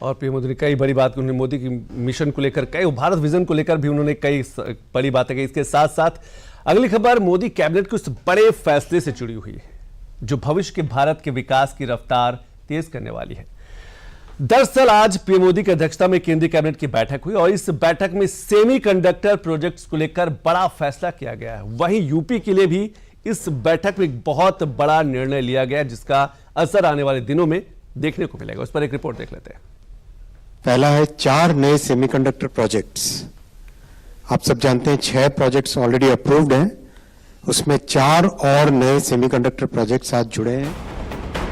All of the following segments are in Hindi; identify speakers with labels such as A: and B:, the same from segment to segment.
A: और पीएम मोदी ने कई बड़ी बात, उन्होंने मोदी की मिशन को लेकर, कई भारत विजन को लेकर भी उन्होंने कई बड़ी बातें कही। इसके साथ साथ अगली खबर मोदी कैबिनेट के उस बड़े फैसले से जुड़ी हुई है जो भविष्य के भारत के विकास की रफ्तार तेज करने वाली है। दरअसल आज पीएम मोदी की अध्यक्षता में केंद्रीय कैबिनेट की बैठक हुई और इस बैठक में सेमीकंडक्टर प्रोजेक्ट्स को लेकर बड़ा फैसला किया गया है। वहीं यूपी के लिए भी इस बैठक में एक बहुत बड़ा निर्णय लिया गया जिसका असर आने वाले दिनों में देखने को मिलेगा। उस पर एक रिपोर्ट देख लेते हैं।
B: पहला है 4 नए सेमीकंडक्टर प्रोजेक्ट्स। आप सब जानते हैं 6 प्रोजेक्ट्स ऑलरेडी अप्रूव्ड हैं, उसमें 4 और नए सेमीकंडक्टर प्रोजेक्ट्स आज जुड़े हैं।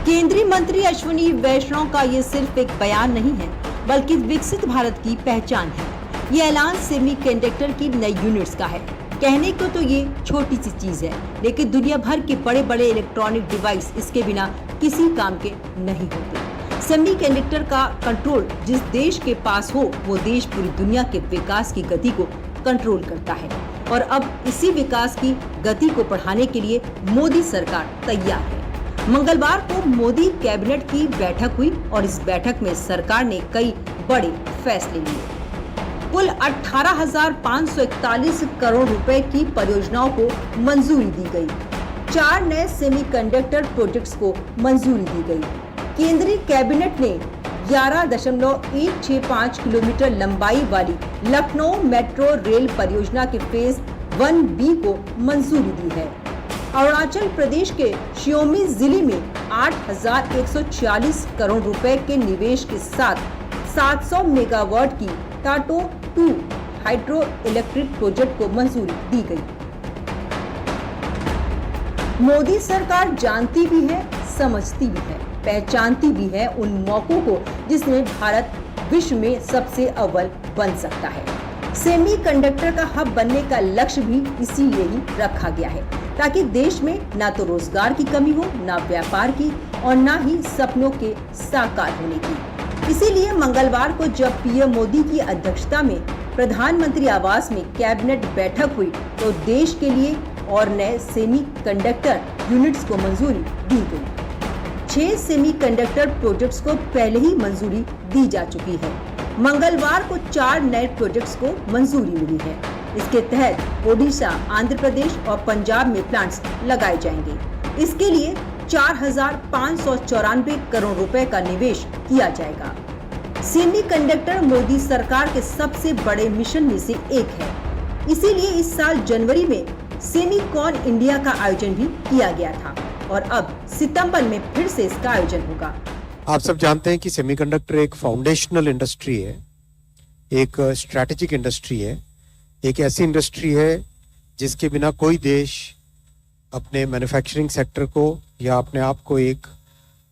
C: केंद्रीय मंत्री अश्विनी वैष्णव का ये सिर्फ एक बयान नहीं है बल्कि विकसित भारत की पहचान है। ये ऐलान सेमीकंडक्टर की नई यूनिट्स का है। कहने को तो ये छोटी सी चीज है, लेकिन दुनिया भर के बड़े बड़े इलेक्ट्रॉनिक डिवाइस इसके बिना किसी काम के नहीं होते। सेमीकंडक्टर का कंट्रोल जिस देश के पास हो वो देश पूरी दुनिया के विकास की गति को कंट्रोल करता है और अब इसी विकास की गति को बढ़ाने के लिए मोदी सरकार तैयार है। मंगलवार को मोदी कैबिनेट की बैठक हुई और इस बैठक में सरकार ने कई बड़े फैसले लिए। कुल 18,541 करोड़ रुपए की परियोजनाओं को मंजूरी दी गई। 4 नए सेमीकंडक्टर प्रोजेक्ट्स को मंजूरी दी गई। केंद्रीय कैबिनेट ने 11.165 किलोमीटर लंबाई वाली लखनऊ मेट्रो रेल परियोजना के फेज 1B को मंजूरी दी है। अरुणाचल प्रदेश के शियोमी जिले में 8,146 करोड़ रुपए के निवेश के साथ 700 मेगावाट की टाटो 2 हाइड्रो इलेक्ट्रिक प्रोजेक्ट को मंजूरी दी गई। मोदी सरकार जानती भी है, समझती भी है, पहचानती भी है उन मौकों को जिसमें भारत विश्व में सबसे अव्वल बन सकता है। सेमीकंडक्टर का हब बनने का लक्ष्य भी इसीलिए ही रखा गया है ताकि देश में ना तो रोजगार की कमी हो, ना व्यापार की और ना ही सपनों के साकार होने की। इसीलिए मंगलवार को जब पीएम मोदी की अध्यक्षता में प्रधानमंत्री आवास में कैबिनेट बैठक हुई तो देश के लिए और नए सेमीकंडक्टर यूनिट्स को मंजूरी दी गई। 6 सेमीकंडक्टर प्रोजेक्ट्स को पहले ही मंजूरी दी जा चुकी है। मंगलवार को 4 नए प्रोजेक्ट्स को मंजूरी मिली है। इसके तहत ओडिशा, आंध्र प्रदेश और पंजाब में प्लांट्स लगाए जाएंगे। इसके लिए 4,594 करोड़ रुपए का निवेश किया जाएगा। सेमीकंडक्टर मोदी सरकार के सबसे बड़े मिशन में से एक है। इसीलिए इस साल जनवरी में सेमीकॉन इंडिया का आयोजन भी किया गया था और अब सितंबर में फिर से इसका आयोजन होगा।
B: आप सब जानते हैं कि सेमीकंडक्टर एक फाउंडेशनल इंडस्ट्री है, एक स्ट्रैटेजिक इंडस्ट्री है, एक ऐसी इंडस्ट्री है जिसके बिना कोई देश अपने मैन्युफैक्चरिंग सेक्टर को या अपने आप को एक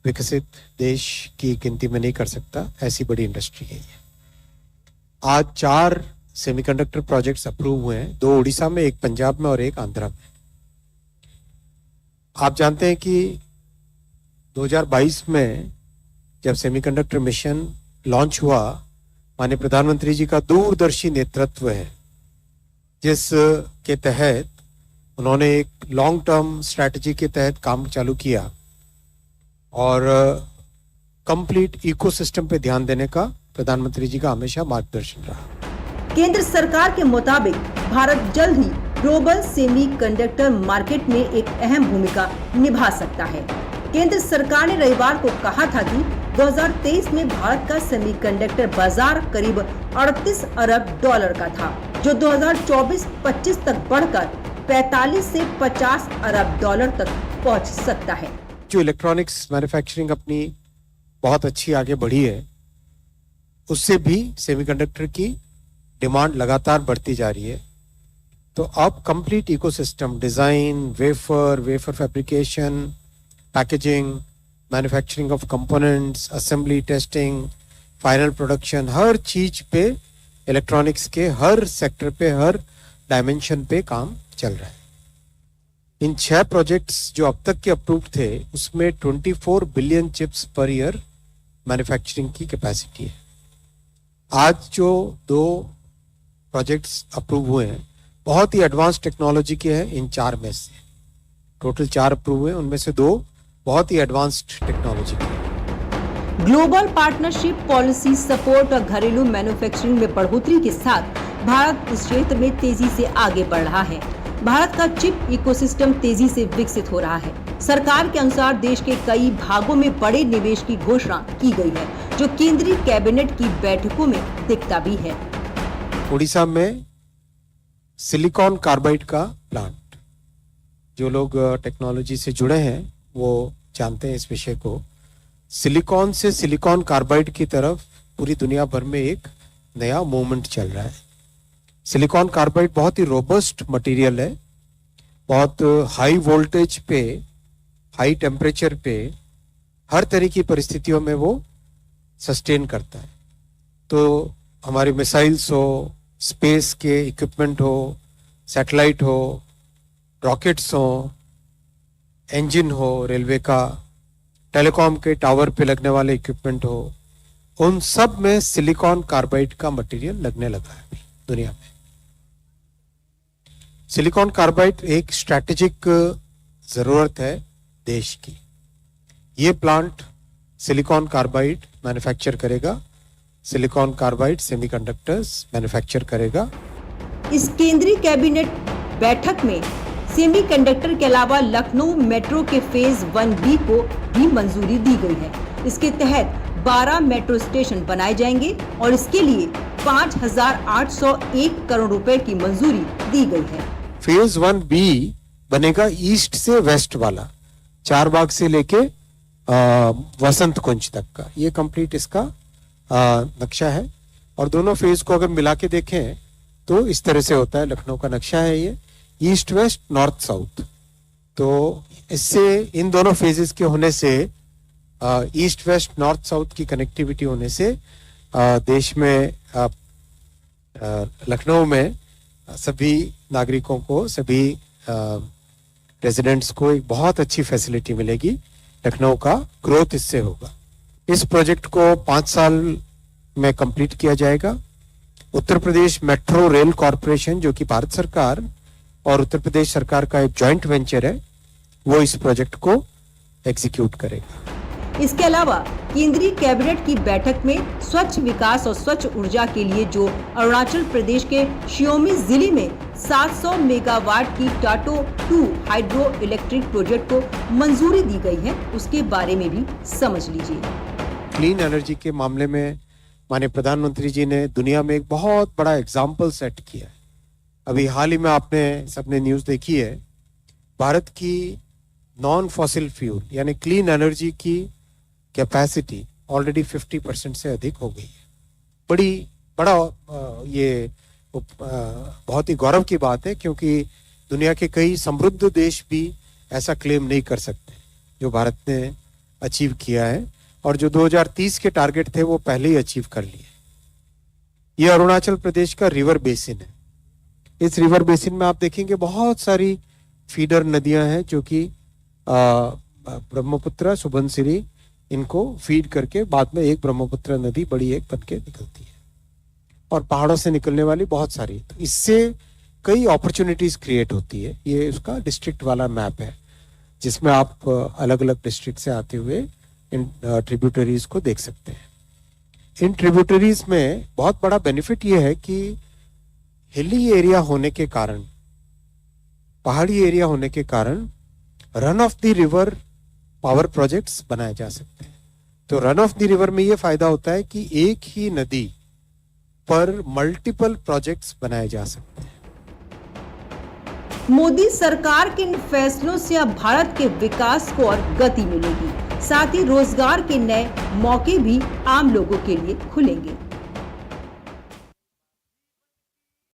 B: विकसित देश की गिनती में नहीं कर सकता। ऐसी बड़ी इंडस्ट्री है ये। आज 4 सेमीकंडक्टर प्रोजेक्ट्स अप्रूव हुए हैं, 2 उड़ीसा में, 1 पंजाब में और 1 आंध्रा में। आप जानते हैं कि 2022 में जब सेमीकंडक्टर मिशन लॉन्च हुआ, माननीय प्रधानमंत्री जी का दूरदर्शी नेतृत्व है जिस के तहत उन्होंने एक लॉन्ग टर्म स्ट्रैटेजी के तहत काम चालू किया और कंप्लीट इकोसिस्टम पे ध्यान देने का प्रधानमंत्री जी का हमेशा मार्गदर्शन रहा।
C: केंद्र सरकार के मुताबिक भारत जल्द ही ग्लोबल सेमीकंडक्टर मार्केट में एक अहम भूमिका निभा सकता है। केंद्र सरकार ने रविवार को कहा था कि 2023 में भारत का सेमीकंडक्टर बाजार करीब 38 अरब डॉलर का था, जो 2024-25 तक बढ़कर 45 से 50 अरब डॉलर तक पहुंच सकता है।
B: जो इलेक्ट्रॉनिक्स मैन्युफैक्चरिंग अपनी बहुत अच्छी आगे बढ़ी है, उससे भी सेमीकंडक्टर की डिमांड लगातार बढ़ती जा रही है। तो अब complete ecosystem, design, wafer fabrication, packaging, manufacturing of components, assembly, testing, final production, हर चीज पे इलेक्ट्रॉनिक्स के हर सेक्टर पे, हर डायमेंशन पे काम चल रहा है। इन 6 प्रोजेक्ट्स जो अब तक के अप्रूव्ड थे उसमें 24 billion chips per year manufacturing की कैपेसिटी है। आज जो 2 प्रोजेक्ट्स अप्रूव हुए हैं बहुत ही एडवांस टेक्नोलॉजी के हैं। इन 4 में से टोटल 4 अप्रूव हुए, उनमें से 2 बहुत ही एडवांस्ड टेक्नोलॉजी के हैं।
C: ग्लोबल पार्टनरशिप पॉलिसी सपोर्ट और घरेलू मैन्युफैक्चरिंग में बढ़ोतरी के साथ भारत इस क्षेत्र में तेजी से आगे बढ़ रहा है। भारत का चिप इकोसिस्टम तेजी से विकसित हो रहा है। सरकार के अनुसार देश के कई भागों में बड़े निवेश की घोषणा की गई है, जो केंद्रीय कैबिनेट की बैठकों में दिखता भी है।
B: उड़ीसा में सिलिकॉन कार्बाइड का प्लांट, जो लोग टेक्नोलॉजी से जुड़े हैं वो जानते हैं इस विषय को। सिलिकॉन से सिलिकॉन कार्बाइड की तरफ पूरी दुनिया भर में एक नया मूवमेंट चल रहा है। सिलिकॉन कार्बाइड बहुत ही रोबस्ट मटेरियल है, बहुत हाई वोल्टेज पे, हाई टेम्परेचर पे, हर तरह की परिस्थितियों में वो सस्टेन करता है। तो हमारे मिसाइल्स हो, स्पेस के इक्विपमेंट हो, सैटेलाइट हो, रॉकेट्स हो, इंजन हो, रेलवे का, टेलीकॉम के टावर पे लगने वाले इक्विपमेंट हो, उन सब में सिलिकॉन कार्बाइड का मटेरियल लगने लगा है दुनिया में। सिलिकॉन कार्बाइड एक स्ट्रैटेजिक जरूरत है देश की। ये प्लांट सिलिकॉन कार्बाइड मैन्युफैक्चर करेगा, सिलिकॉन कार्बाइड सेमीकंडक्टर्स मैन्युफैक्चर करेगा।
C: इस केंद्रीय कैबिनेट बैठक में सेमीकंडक्टर के अलावा लखनऊ मेट्रो के फेज 1B को भी मंजूरी दी गई है। इसके तहत 12 मेट्रो स्टेशन बनाए जाएंगे और इसके लिए 5,801 करोड़ रुपए की मंजूरी दी गई है।
B: फेज 1B बनेगा ईस्ट से वेस्ट वाला, चारबाग से लेके वसंत कुंज तक का। ये कंप्लीट इसका नक्शा है और दोनों फेज को अगर मिला के देखें तो इस तरह से होता है। लखनऊ का नक्शा है ये, ईस्ट वेस्ट नॉर्थ साउथ। तो इससे इन दोनों फेजेस के होने से ईस्ट वेस्ट नॉर्थ साउथ की कनेक्टिविटी होने से देश में लखनऊ में सभी नागरिकों को, सभी रेजिडेंट्स को एक बहुत अच्छी फैसिलिटी मिलेगी। लखनऊ का ग्रोथ इससे होगा। इस प्रोजेक्ट को 5 साल में कंप्लीट किया जाएगा। Uttar Pradesh metro rail corporation, जो कि भारत सरकार और उत्तर प्रदेश सरकार का एक जॉइंट वेंचर है, वो इस प्रोजेक्ट को एग्जीक्यूट करेगा।
C: इसके अलावा केंद्रीय कैबिनेट की बैठक में स्वच्छ विकास और स्वच्छ ऊर्जा के लिए जो अरुणाचल प्रदेश के शियोमी जिले में 700 मेगावाट की टाटो 2 हाइड्रो इलेक्ट्रिक प्रोजेक्ट को मंजूरी दी गई है, उसके बारे में भी समझ लीजिए।
B: क्लीन एनर्जी के मामले में माननीय प्रधानमंत्री जी ने दुनिया में एक बहुत बड़ा एग्जाम्पल सेट किया है। अभी हाल ही में आपने सबने न्यूज देखी है, भारत की नॉन फॉसिल फ्यूल यानी क्लीन एनर्जी की कैपेसिटी ऑलरेडी 50% से अधिक हो गई है। ये बहुत ही गौरव की बात है, क्योंकि दुनिया के कई समृद्ध देश भी ऐसा क्लेम नहीं कर सकते जो भारत ने अचीव किया है, और जो 2030 के टारगेट थे वो पहले ही अचीव कर लिए। ये अरुणाचल प्रदेश का रिवर बेसिन है। इस रिवर बेसिन में आप देखेंगे बहुत सारी फीडर नदियां हैं जो कि ब्रह्मपुत्र, सुबनसिरी, इनको फीड करके बाद में एक ब्रह्मपुत्र नदी बड़ी एक बन के निकलती है, और पहाड़ों से निकलने वाली बहुत सारी। तो इससे कई अपॉर्चुनिटीज क्रिएट होती है। ये उसका डिस्ट्रिक्ट वाला मैप है जिसमें आप अलग अलग डिस्ट्रिक्ट से आते हुए इन ट्रिब्यूटरीज को देख सकते हैं। इन ट्रिब्यूटरीज में बहुत बड़ा बेनिफिट ये है कि हिली एरिया होने के कारण, पहाड़ी एरिया होने के कारण run of the river power projects बनाए जा सकते हैं। तो रन ऑफ द रिवर में ये फायदा होता है कि एक ही नदी पर मल्टीपल प्रोजेक्ट्स बनाए जा सकते हैं।
C: मोदी सरकार के इन फैसलों से अब भारत के विकास को और गति मिलेगी, साथ ही रोजगार के नए मौके भी आम लोगों के लिए खुलेंगे।